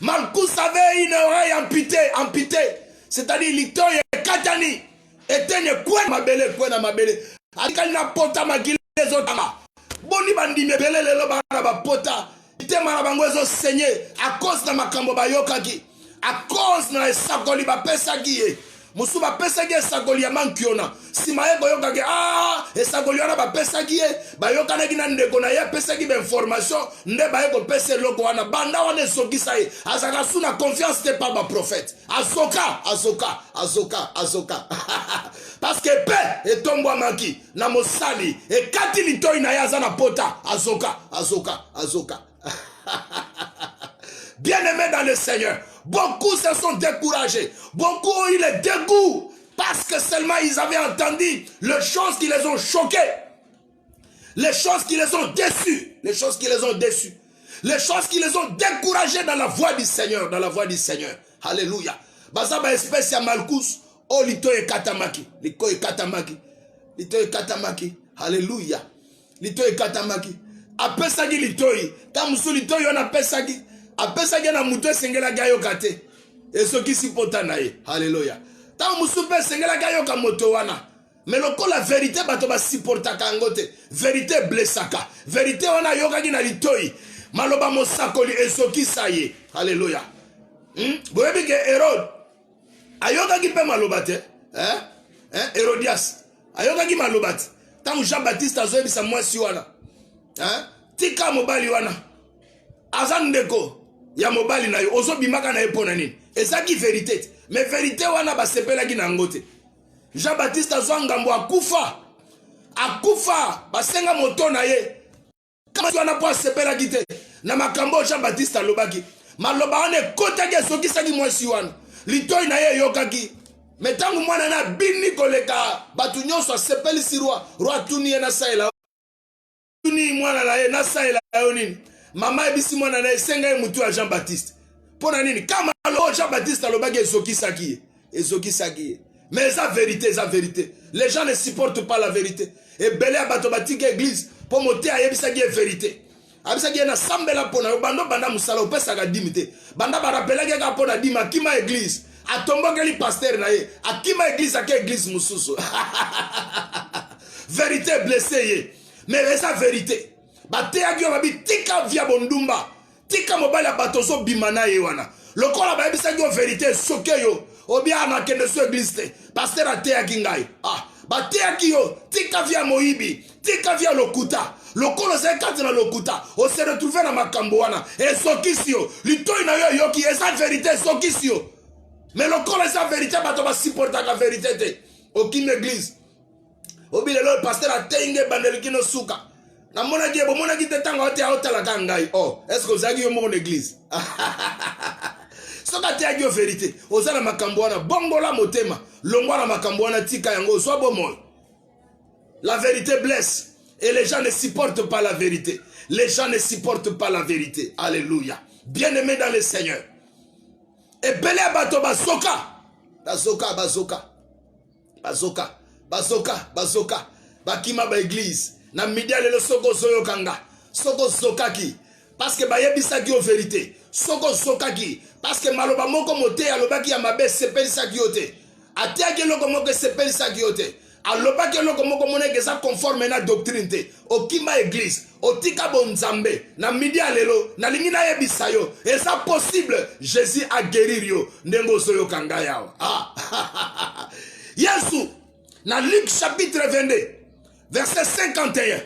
Malchus avait une oreille amputée. C'est-à-dire, l'itoye katani. Etenye kwen mabele. Akali na pota magile zotama. Boni bandi mebele lelo bana ba pota. Ite marabango zo saigné à cause de makambo bayokaki. À cause na esakoli ba pesaki ye. Musu ba pesaki esakoli ya mankiona. Simaye boyokaki esakoli wana ba pesaki ye. Bayokana kina ndeko na ye pesaki ba information nde baye ko pese loko wana banda wana sokisa ye. Azaka suna confiance te pa ba prophète. Azoka. Parce que paix et tombo maki na mosali et kati litoyi na yaza na pota azoka. Bien-aimés dans le Seigneur, beaucoup se sont découragés, beaucoup ont eu le dégoût parce que seulement ils avaient entendu les choses qui les ont choqués, les choses qui les ont déçus, les choses qui les ont découragés dans la voie du Seigneur, Alléluia. Bazaba espèce ya Malchus, oh litoye katamaki. Alléluia. Litoye katamaki. Apesagi litoyi. Tamusu litoyi on apesagi. Apesagi na muto sengela gayo kate. Esoki sipota na ye. Alléluia. Tamusu pe sengela gayo ka moto wana. Mais la vérité bato ba siporta kangote. Vérité blessaka. Vérité wana yokaki na litoyi. Maloba mosakoli esoki saye. Alléluia. Boyebi ke Hérode ayokaki pe malobate. Hérodias ayokaki malobate. Tangu Jean-Baptiste azoyebisa mwasi wana. Tika mobali wana azandeko ya mobali na yo ozo bimaka na epona nini ezaki vérité mais vérité wana basepelaki na ngote. Jean-Baptiste azwangambo akufa basenga moto na ye kama wana po asepelaki te na makambo Jean-Baptiste alobaki maloba wana ekotaki esokisaki mwasi wana litoyi na ye yokaki mais tangu mwana na bini koleka batu nyonso asepeli si roi tuni ye na saela tuni mwana na ye na saela yo nini mama ebisi mwana na ye senga ye mutu ya Jean-Baptiste pona nini kama Jean-Baptiste alobaki ezokisaki ye mais eza vérité les gens ne supportent pas la vérité ebele ya bato batika église po mote ayebisaki ye vérité abisaki ye na sambela pona yo banda musala opesaka dimi te banda barapelaki kaka pona dimi akima église atombokeli pasteur na ye akima église ake église mususu vérité blessé ye mais eza vérité bateyaki yo babi tika via bondumba tika mobali ya bato ozobima na ye wana lokola bayebisaki yo vérité soke yo obia nakende so église te pasteur ateyaki ngai bateyaki yo tika via moyibi tika via lokuta lokolo se kati na lokuta o se retrouver na makambo wana esokisi yo litoyi na yo yoki eza vérité esokisi yo mais lokolo eza vérité bato basiportaka vérité te okine église obile lo pasteur ateyinge bandeli kino suka namonaki ye bomonaki te ntango oteya otalaka ngai est-ce que ozalaki yo moko na église soki ateyaki yo vérité oza na makambo wana bongola motema longwa na makambo wana tika yango ozwa bomoi. La vérité blesse Et les gens ne supportent pas la vérité. Les gens ne supportent pas la vérité. Alléluia. Bien-aimés dans le Seigneur. Et belé bato bazoka. Bazoka, bazoka. Bazoka, bazoka, bazoka. Bakima ba église. Na media le soko zoyo kanga. Soko zokaki. Parce que bayebisa ki o vérité. Soko zokaki. Parce que maloba moko mote alobaki ya mabe sepeli sa kiote. Atia ke loko moko sepeli sa kiote. Aloba ke loko moko moneke sa conforme na doctrine te. Okima église. Otika bonzambe. Na media lelo. Na lingina yebisa yo. Et ça possible. Jésus a guéri yo. Ndengo zoyo kanga yao. Ah. Yesu. Na Luc chapitre 22. Verset 51.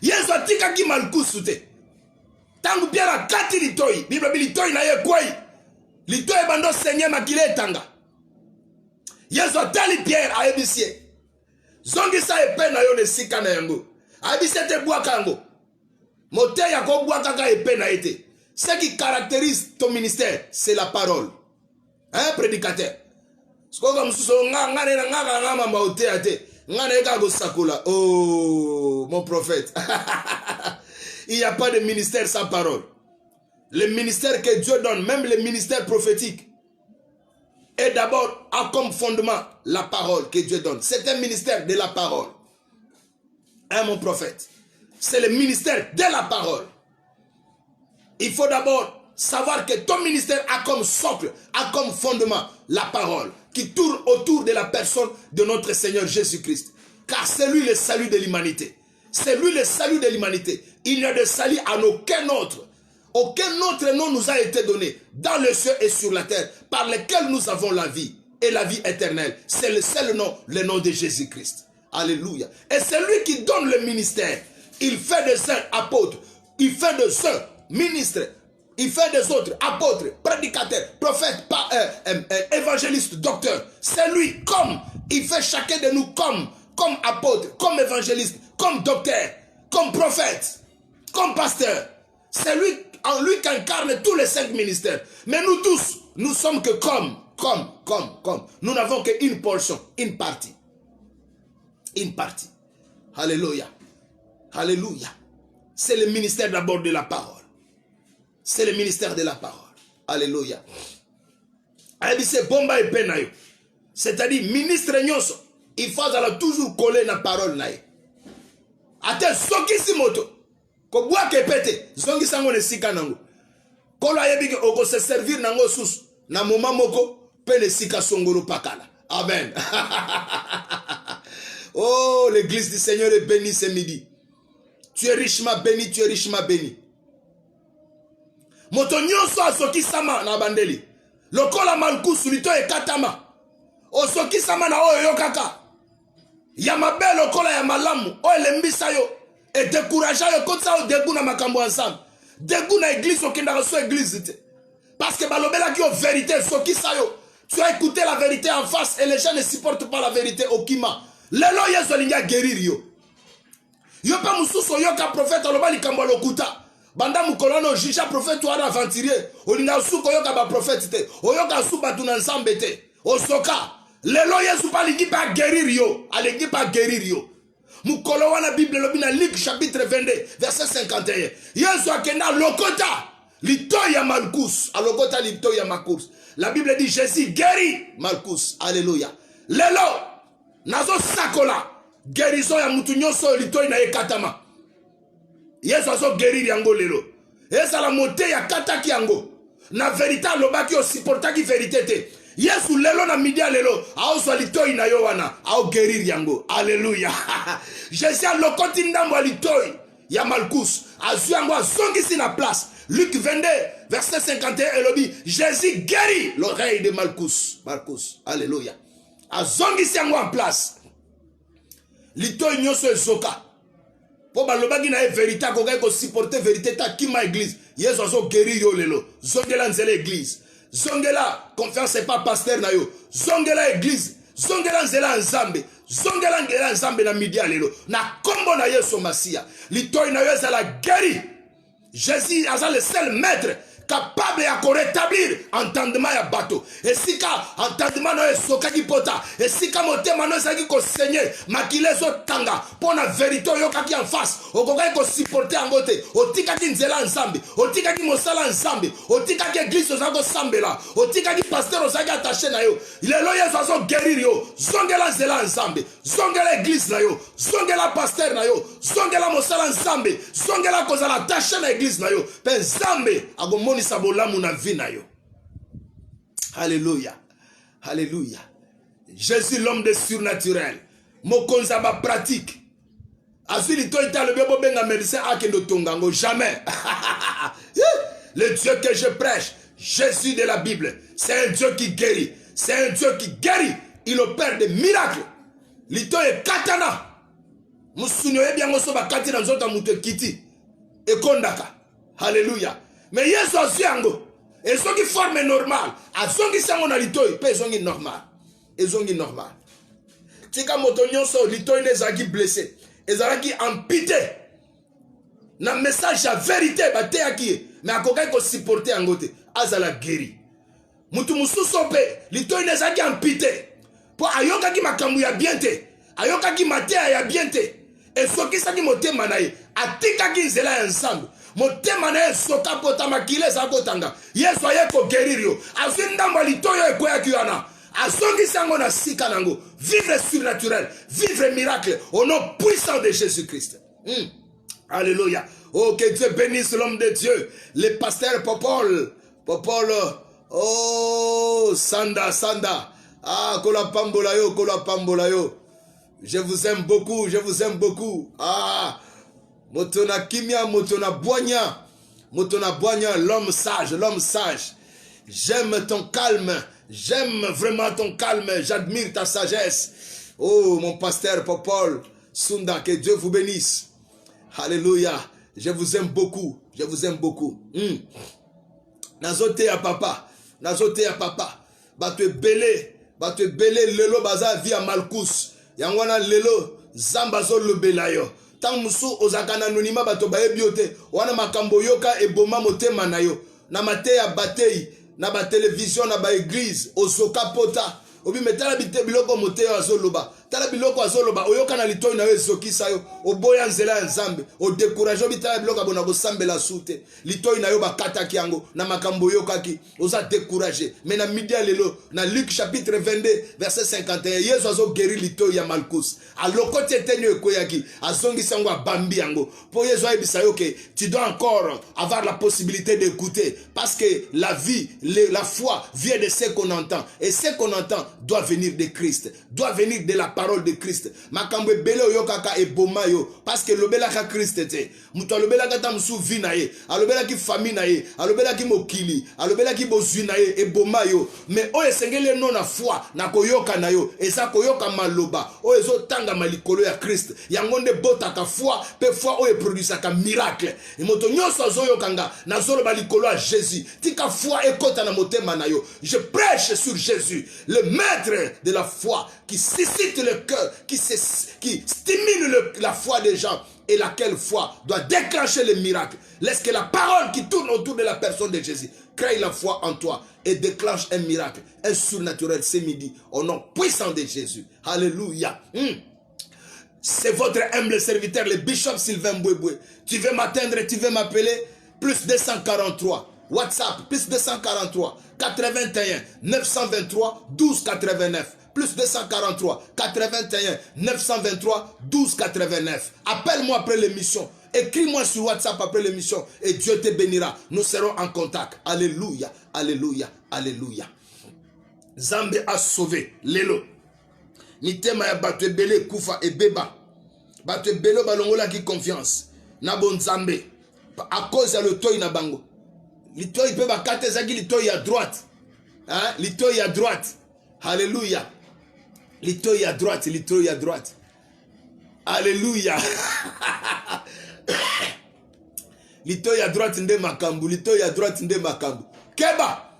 Yesu atika ki malkusu te. Tangu Pierre kati litoi. Bible litoi na ye kwai. Litoi bando senye makile tanga. Yesu atali Pierre a ebisie. Zongi sa epe na yo ne sika na yango. A ebisie te bua kango. Mote ya ko bua kaka epe na ete. Ce qui caractérise ton ministère, c'est la parole. Hein, prédicateur? Skoga msuso ngane na ngama maote ate. Ngane ka go sakula. Oh, mon prophète. Il n'y a pas de ministère sans parole. Le ministère que Dieu donne, même le ministère prophétique, est d'abord a comme fondement la parole que Dieu donne. C'est un ministère de la parole. Hein, mon prophète? C'est le ministère de la parole. Il faut d'abord savoir que ton ministère a comme socle, a comme fondement la parole qui tourne autour de la personne de notre Seigneur Jésus-Christ. Car c'est lui le salut de l'humanité. C'est lui le salut de l'humanité. Il n'y a de salut en aucun autre. Aucun autre nom nous a été donné dans le ciel et sur la terre par lequel nous avons la vie et la vie éternelle. C'est le seul nom, le nom de Jésus-Christ. Alléluia. Et c'est lui qui donne le ministère. Il fait des uns apôtres. Il fait des uns ministres. Il fait des autres apôtres, prédicateurs, prophètes, évangélistes, docteurs. C'est lui comme il fait chacun de nous comme apôtres, comme évangélistes, comme docteurs, comme prophètes, comme pasteurs. C'est lui, en lui qu'incarne tous les 5 ministères. Mais nous tous, nous sommes que comme. Nous n'avons qu'une portion, une partie. Une partie. Alléluia. Alléluia. C'est le ministère d'abord de la parole. C'est le ministère de la parole. Alléluia. C'est-à-dire, ministre nyonso, il faut toujours coller la parole. Ate soki si moto. Ko bua ke pete, zongi sango ne sika nango. Kolo ayebi ke oko se servir nango sus na moma moko pe ne sika songolo pakala. Amen. Oh, l'église du Seigneur est bénie ce midi. Tu es richement béni, tu es richement béni. Moto nyonso asoki sama na bandeli. Lokola malkusu lito e katama. Osoki sama na oyo kaka. Ya mabe lokola ya malamu. O elembisa yo. Et décourageant yo kotsa o degu na makambo ensemble. Degu na église okenda so église te. Parce que balobela ki o vérité soki sa yo. Tu as écouté la vérité en face et les gens ne supportent pas la vérité au kima. Lelo yeso linga guérir yo. Yo pa mususo yo ka prophète aloba likambo lokuta. Banda mukolono jija prophète ou aventurier. Olinga suko yo ka ba prophète te. Oyoka su batu na nsambe te. Osoka. Lelo yesu pa lingi pa guérir yo. Alingi pa guérir yo. Mukolo wana Bible lobina Luc chapitre 22 verset 51. Yesu akenda lokota. Lito ya Malkus. Alokota lito ya Malkus. La Bible dit Jésus guérit Malkus. Alléluia. Lelo. Nazo sakola. Guérison ya mutu nyonso lito ina ekatama. Yesu azo guérir yango lelo. Esa la moté ya kataki yango. Na vérité lobaki o supportaki vérité te. Yesu lelo na midi lelo. Aoso litoi na yo wana. Ao guérir yango. Alléluia. Jésus lokoti ndambo litoi ya Malkus. Azu yango azongisi na place. Luc 22 verset 51 elobi. Jésus guérit l'oreille de Malkus. Malkus. Alléluia. Azongisi yango en place. Litoi nyoso ezoka. Po balobaki na vérité ko supporter vérité ta kima église. Yesu azo guérir yo lelo. Zongela nzela église. Zongela confiance c'est pas pasteur na yo. Zongela église. Zongela nzela nzambe. Zongela ngela nzambe na midi lelo. Na kombo na Yesu Masia. Litoi na yo la guéri. Jésus est le seul maître capable à rétablir entendement ya bato. Et si ka entendement no esoka ki pota, et si ka motema no saki ko saigner, makilezo tanga pour la vérité yo kaki en face, okoka ko supporter angote, otika ki nzela nzambe, otika ki mosala nzambe, otika ki église ozako sambela, otika ki pasteur ozaki attaché na yo. Lelo yeso azo guérir yo, zongela nzela nzambe, zongela église na yo, zongela pasteur na yo, zongela mosala nzambe, zongela kozala attaché na église na yo, pe nzambe agomonisa bolamu na vie na yo. Alléluia. Alléluia. Jésus l'homme de surnaturel. Mokonza ba pratique. Azuli to ita le bebo benga médecin akendo tongango jamais. Le Dieu que je prêche, Jésus de la Bible, c'est un Dieu qui guérit. C'est un Dieu qui guérit. Il opère des miracles. Lito e katana. Musunyo e bien ngoso ba katina nzota muto kiti. E kondaka. Alléluia. Mais yeso asiango. Et ceux qui forment normal, à ceux qui sont en litoy, pas ceux qui normal. Et ceux qui normal. Tika motonyon so litoy les a qui blessés, les a qui amputé. Na message la vérité baté aki, mais à kokai ko supporter angote, azala guéri. Mutu musu sope, litoy les a qui amputé. Pour ayoka ki makambu ya biente, ayoka ki mate ya biente. Et ceux qui sont qui moté manaye, atika ki nzela ensemble. Motema na soka pota makile za kotanga. Yesu ayeko guérir yo. Azinda malitoyo ekoya kiana. Azongi sango na sika nango. Vivre surnaturel, vivre miracle au nom puissant de Jésus-Christ. Alléluia. Oh, que Dieu bénisse l'homme de Dieu. Le pasteur Popol. Popol. Oh, Sanda. Ah, kola pambola yo. Je vous aime beaucoup. Ah, Motona Kimia, Motona Boigna, l'homme sage. J'aime ton calme, j'aime vraiment ton calme, j'admire ta sagesse. Oh, mon pasteur Popol Sunda, que Dieu vous bénisse. Alléluia, je vous aime beaucoup. Nazote à papa. Batwe belé, lelo baza via Malkus. Yangwana lelo, zambazo le belayo. Tant musu ozakana anonyma bato ba ebiote wana makambo yoka eboma motema na yo na mate ya batei na ba télévision na ba église ozoka pota obi metala biloko mote azoloba tala biloko azoloba oyoka na litoi na yo ezokisa yo oboya nzela ya nzambe o décourager bitala biloko abona ko sambela sute litoi na yo bakata kiango na makambo yokaki oza décourager mais na midi lelo na Luc chapitre 22 verset 51 Yesu azo guérir litoi ya Malkus aloko tetenyo ekoyaki azongisa ngo abambi yango po Yesu ayebisa yo que tu dois encore avoir la possibilité d'écouter parce que la vie la foi vient de ce qu'on entend et ce qu'on entend doit venir de Christ, doit venir de la parole de Christ. Makambo bele oyokaka eboma yo parce que lobela ka Christ te. Muto lobela ka tamsu vi na ye, alobela ki famille na ye, alobela ki mokili, alobela ki bozwi na ye eboma yo. Mais o esengele non na foi na koyoka na yo, eza koyoka maloba, o ezo tanga malikolo ya Christ. Yango nde bota ka foi, pe foi o e produisa ka miracle. E moto nyonso azoyokanga na zolo balikolo a Jésus. Tika foi ekota na motema na yo. Je prêche sur Jésus, le maître de la foi qui suscite le cœur, qui stimule la foi des gens et laquelle foi doit déclencher les miracles. Laisse que la parole qui tourne autour de la personne de Jésus crée la foi en toi et déclenche un miracle, un surnaturel ce midi au nom puissant de Jésus. Alléluia. C'est votre humble serviteur, le bishop Sylvain Mbouéboué. Tu veux m'atteindre, tu veux m'appeler, plus 243. WhatsApp, plus 243, 81, 923, 12 89. Plus 243, 81, 923, 12 89. Appelle-moi après l'émission. Écris-moi sur WhatsApp après l'émission et Dieu te bénira. Nous serons en contact. Alléluia, alléluia, alléluia. Zambé a sauvé. Lelo. Mitema ya batwe bele kufa et beba. Batwe belo balongola qui confiance. Nabon Zambé. À cause de le toy na bango. L'itoy peut bakate zaki l'itoy à droite. Hein? L'itoy à droite. Alléluia. L'itoy à droite, l'itoy à droite. Alléluia. L'itoy à droite nde makambu, l'itoy à droite nde makambu. Keba.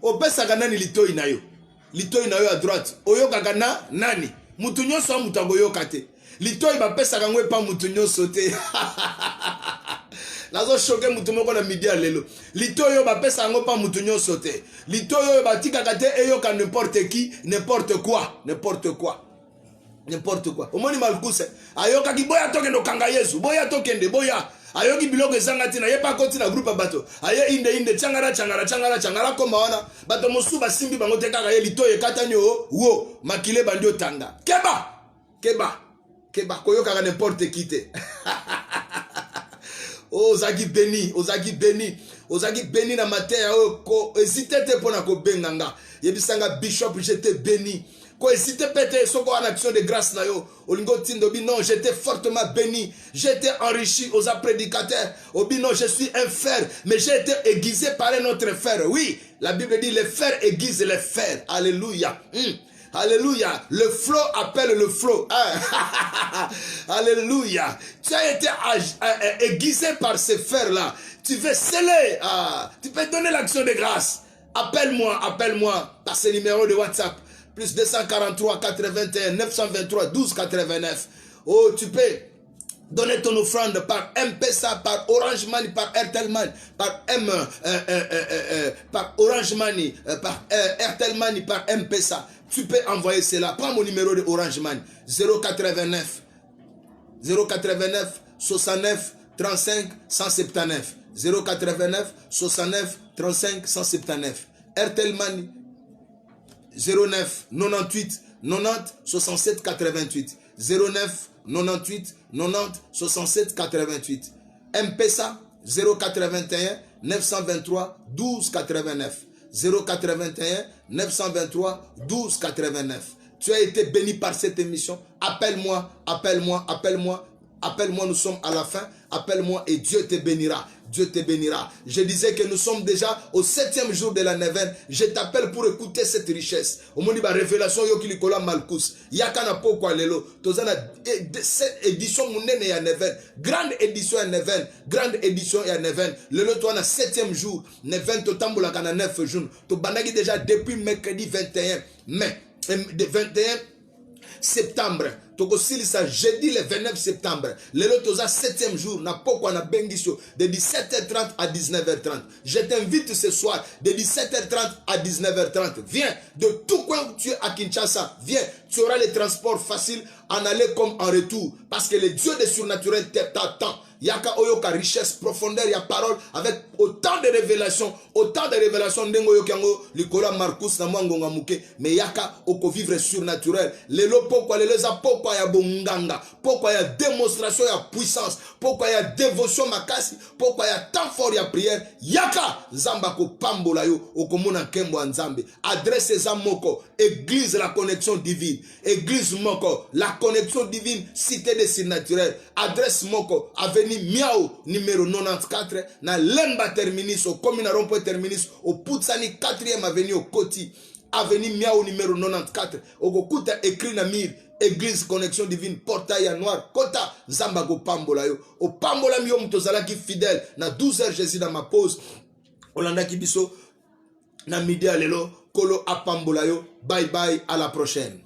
Opesa kanani l'itoy na yo. L'itoy na yo à droite. Oyoka kana nani? Mutu nyonso mutango yoka te. L'itoy ba pesa kangwe pa mutu nyonso te. nazo choqué mutu moko na midi lelo. Litoyo ba pesa ngo pa mutu nyonso te. Litoyo ba tika kate eyoka n'importe qui, n'importe quoi, n'importe quoi. N'importe quoi. Omoni Malkuse ayoka ki boya toke no kanga Yesu, boya tokende boya. Ayoki biloko ezanga tina yepa koti na groupe bato. Aye inde changara koma wana. Bato mosu basimbi bango te kaka ye litoyo katanyo wo makile bandio tanga. Keba koyoka ka n'importe qui te. Oh ozaki béni na matin ko hésiter te pona ko benganga. Yebisanga bishop j'étais béni. Ko hésiter pété soko en action de grâce na yo. Olingo tindobi non, j'étais fortement béni. J'étais enrichi aux prédicateurs. Obi non, je suis un fer, mais j'ai été aiguisé par un autre fer. Oui, la Bible dit les fers aiguisent les fers. Alléluia. Alléluia. Le flot appelle le flot. Alléluia. Tu as été aiguisé par ces fers-là. Tu veux sceller. Tu peux donner l'action de grâce. Appelle-moi par ce numéro de WhatsApp. Plus 243 81 923 12 89. Oh, tu peux donner ton offrande par M-Pesa, par Orange Money, par Airtel Money, par par Orange Money, par Airtel Money, par M-Pesa. Tu peux envoyer cela. Prends mon numéro de Orange Money. 089 69 35 179. 089 69 35 179. Airtel Money 09 98 90 67 88. 09 98 90 67 88. M-Pesa 081 923 12 89. 081 923 12 89. Tu as été béni par cette émission. Appelle-moi, nous sommes à la fin. Appelle-moi et Dieu te bénira. Dieu te bénira. Je disais que nous sommes déjà au 7e jour de la neuvaine. Je t'appelle pour écouter cette richesse. Au moment de la révélation, Yokilikula Malkus. Yakana Pokwa Lelo. Tozana cette édition Mounene ya neuvaine. Grande édition ya neuvaine. Grande édition ya neuvaine. Lelo toi na 7e jour. Neuvaine to tambola kana 9 jours. To banagi déjà depuis mercredi 21 mai. 21 septembre. Toko silisa jeudi le 29 septembre. Lelo toza 7e jour. Na pokwa na bengisio. De 17h30 à 19h30. Je t'invite ce soir. De 17h30 à 19h30. Viens. De tout coin où tu es à Kinshasa. Viens. Tu auras les transports faciles en aller comme en retour. Parce que le Dieu des surnaturels t'attend. Yaka oyoka richesse, profondeur, ya parole avec autant de révélations ndengo yokango likola Marcus na mwangonga muke mais yaka oko vivre surnaturel. Lelo pokwa lelo za pokwa ya bonganga, pokwa ya démonstration ya puissance, pokwa ya dévotion makasi, pokwa ya temps fort ya prière. Yaka zamba ko pambola yo okomona kembo nzambe. Adresse za moko, église la connexion divine. Église moko, la connexion divine, cité des surnaturels. Adresse moko, avenue Miao numéro 94 na Lemba terminus au commune rond-point terminus au Putsani 4e avenue au Koti avenue Miao numéro 94 au Gokuta écrit na mir église connexion divine portail à noir kota Zambago pambola yo au pambola mio mtozala ki fidèle na 12h Jésus dans ma pause Olanda kibiso na midi alelo kolo apambola yo bye bye à la prochaine.